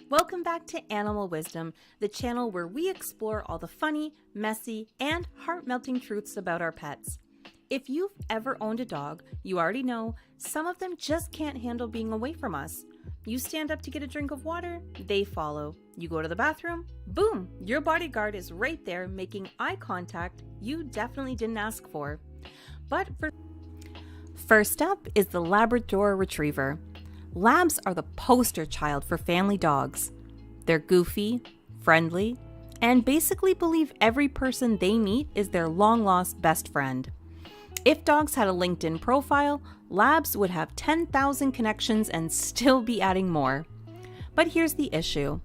Welcome back to Animal Wisdom, the channel where we explore all the funny, messy, and heart-melting truths about our pets. If you've ever owned a dog, you already know some of them just can't handle being away from us. You stand up to get a drink of water, they follow. You go to the bathroom, boom, your bodyguard is right there making eye contact you definitely didn't ask for. First up is the Labrador Retriever. Labs are the poster child for family dogs. They're goofy, friendly, and basically believe every person they meet is their long-lost best friend. If dogs had a LinkedIn profile, Labs would have 10,000 connections and still be adding more. But here's the issue.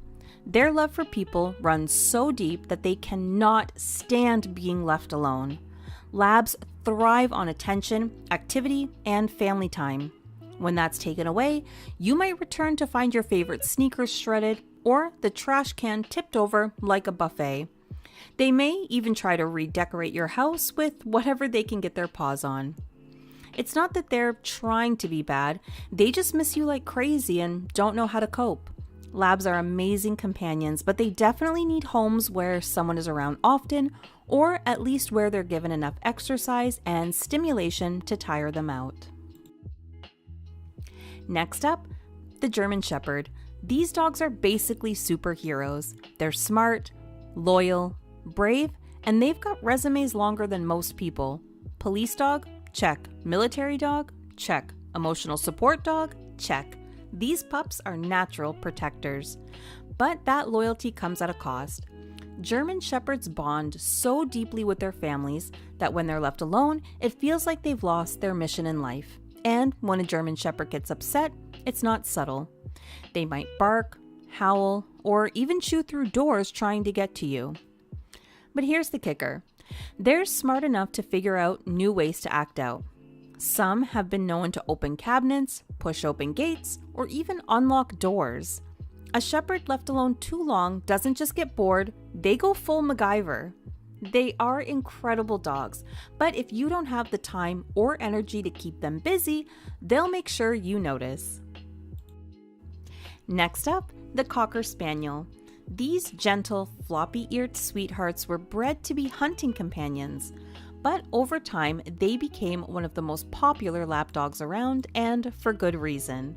Their love for people runs so deep that they cannot stand being left alone. Labs thrive on attention, activity, and family time. When that's taken away, you might return to find your favorite sneakers shredded or the trash can tipped over like a buffet. They may even try to redecorate your house with whatever they can get their paws on. It's not that they're trying to be bad, they just miss you like crazy and don't know how to cope. Labs are amazing companions, but they definitely need homes where someone is around often, or at least where they're given enough exercise and stimulation to tire them out. Next up, the German Shepherd. These dogs are basically superheroes. They're smart, loyal, brave, and they've got resumes longer than most people. Police dog? Check. Military dog? Check. Emotional support dog? Check. These pups are natural protectors. But that loyalty comes at a cost. German Shepherds bond so deeply with their families that when they're left alone, it feels like they've lost their mission in life. And when a German Shepherd gets upset, it's not subtle. They might bark, howl, or even chew through doors trying to get to you. But here's the kicker. They're smart enough to figure out new ways to act out. Some have been known to open cabinets, push open gates, or even unlock doors. A shepherd left alone too long doesn't just get bored, they go full MacGyver. They are incredible dogs, but if you don't have the time or energy to keep them busy, they'll make sure you notice. Next up, the Cocker Spaniel. These gentle, floppy-eared sweethearts were bred to be hunting companions, but over time, they became one of the most popular lap dogs around, and for good reason.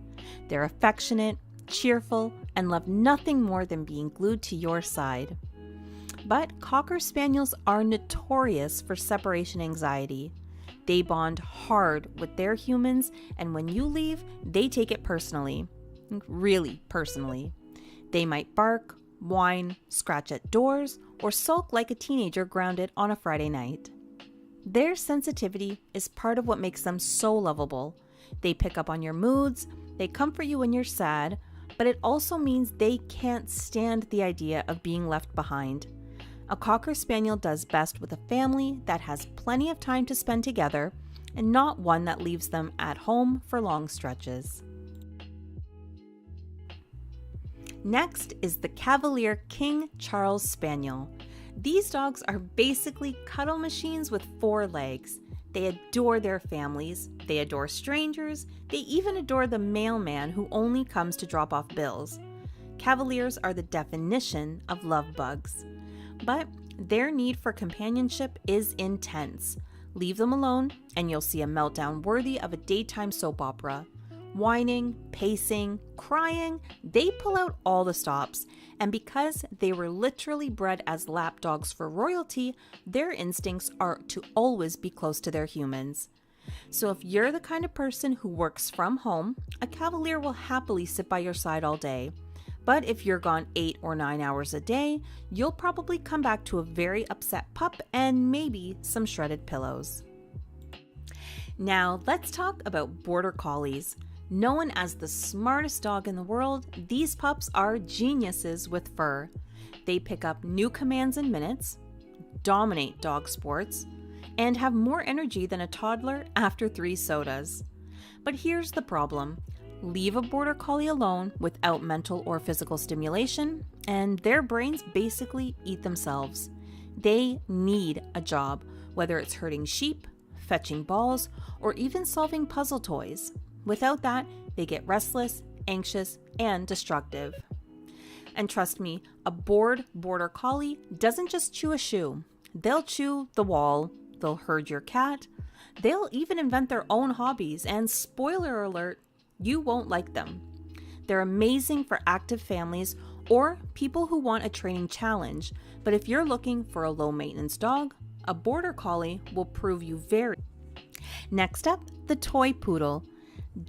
They're affectionate, cheerful, and love nothing more than being glued to your side. But Cocker Spaniels are notorious for separation anxiety. They bond hard with their humans, and when you leave, they take it personally. Really personally. They might bark, whine, scratch at doors, or sulk like a teenager grounded on a Friday night. Their sensitivity is part of what makes them so lovable. They pick up on your moods, they comfort you when you're sad, but it also means they can't stand the idea of being left behind. A Cocker Spaniel does best with a family that has plenty of time to spend together and not one that leaves them at home for long stretches. Next is the Cavalier King Charles Spaniel. These dogs are basically cuddle machines with 4 legs. They adore their families, they adore strangers, they even adore the mailman who only comes to drop off bills. Cavaliers are the definition of love bugs. But their need for companionship is intense. Leave them alone and you'll see a meltdown worthy of a daytime soap opera. Whining, pacing, crying, they pull out all the stops. And because they were literally bred as lap dogs for royalty, their instincts are to always be close to their humans. So if you're the kind of person who works from home, a Cavalier will happily sit by your side all day. But if you're gone 8 or 9 hours a day, you'll probably come back to a very upset pup and maybe some shredded pillows. Now let's talk about Border Collies. Known as the smartest dog in the world, these pups are geniuses with fur. They pick up new commands in minutes, dominate dog sports, and have more energy than a toddler after 3 sodas. But here's the problem. Leave a Border Collie alone without mental or physical stimulation, and their brains basically eat themselves. They need a job, whether it's herding sheep, fetching balls, or even solving puzzle toys. Without that, they get restless, anxious, and destructive. And trust me, a bored border collie doesn't just chew a shoe. They'll chew the wall, they'll herd your cat, they'll even invent their own hobbies, and spoiler alert, you won't like them. They're amazing for active families or people who want a training challenge, but if you're looking for a low-maintenance dog, a border collie will prove you very. Next up, the toy poodle.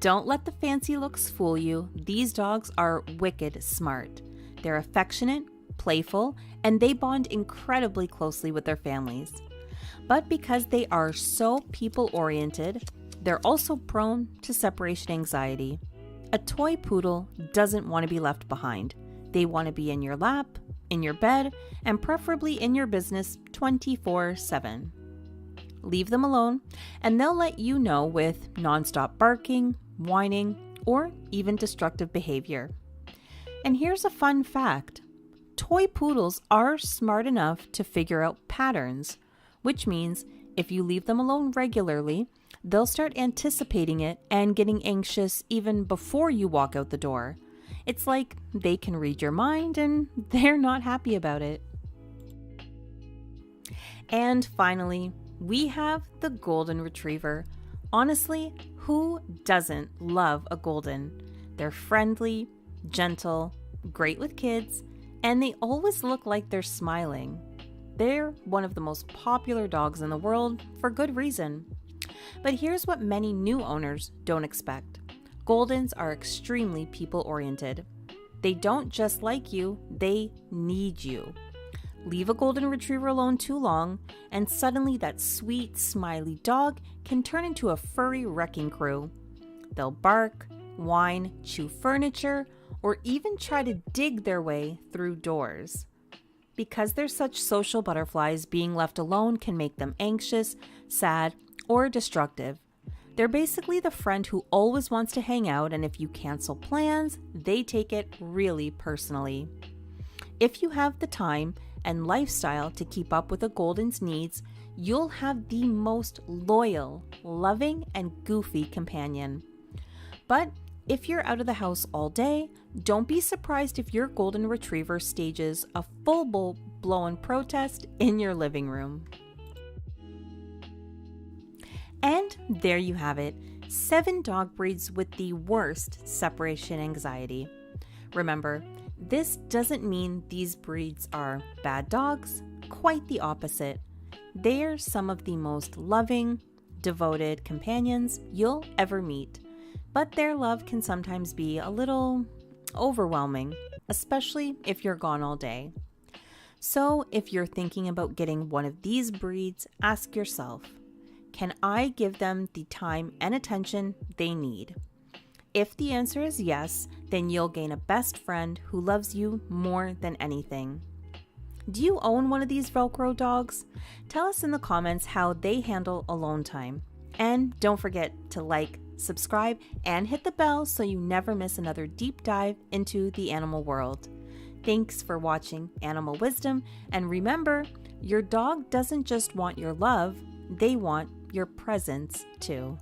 Don't let the fancy looks fool you. These dogs are wicked smart. They're affectionate, playful, and they bond incredibly closely with their families. But because they are so people-oriented, they're also prone to separation anxiety. A toy poodle doesn't want to be left behind. They want to be in your lap, in your bed, and preferably in your business 24/7. Leave them alone, and they'll let you know with nonstop barking, whining, or even destructive behavior. And here's a fun fact. Toy poodles are smart enough to figure out patterns, which means if you leave them alone regularly, they'll start anticipating it and getting anxious even before you walk out the door. It's like they can read your mind and they're not happy about it. And finally, we have the golden retriever. Honestly, who doesn't love a golden? They're friendly, gentle, great with kids, and they always look like they're smiling. They're one of the most popular dogs in the world for good reason. But here's what many new owners don't expect. Goldens are extremely people-oriented. They don't just like you, they need you. Leave a golden retriever alone too long, and suddenly that sweet, smiley dog can turn into a furry wrecking crew. They'll bark, whine, chew furniture, or even try to dig their way through doors. Because they're such social butterflies, being left alone can make them anxious, sad, or destructive. They're basically the friend who always wants to hang out, and if you cancel plans, they take it really personally. If you have the time and lifestyle to keep up with a golden's needs, you'll have the most loyal, loving, and goofy companion. But if you're out of the house all day, don't be surprised if your golden retriever stages a full-blown protest in your living room. And there you have it, 7 dog breeds with the worst separation anxiety. Remember, this doesn't mean these breeds are bad dogs, quite the opposite. They are some of the most loving, devoted companions you'll ever meet, but their love can sometimes be a little overwhelming, especially if you're gone all day. So if you're thinking about getting one of these breeds, ask yourself, can I give them the time and attention they need? If the answer is yes, then you'll gain a best friend who loves you more than anything. Do you own one of these Velcro dogs? Tell us in the comments how they handle alone time. And don't forget to like, subscribe, and hit the bell so you never miss another deep dive into the animal world. Thanks for watching Animal Wisdom, and remember, your dog doesn't just want your love, they want your presence too.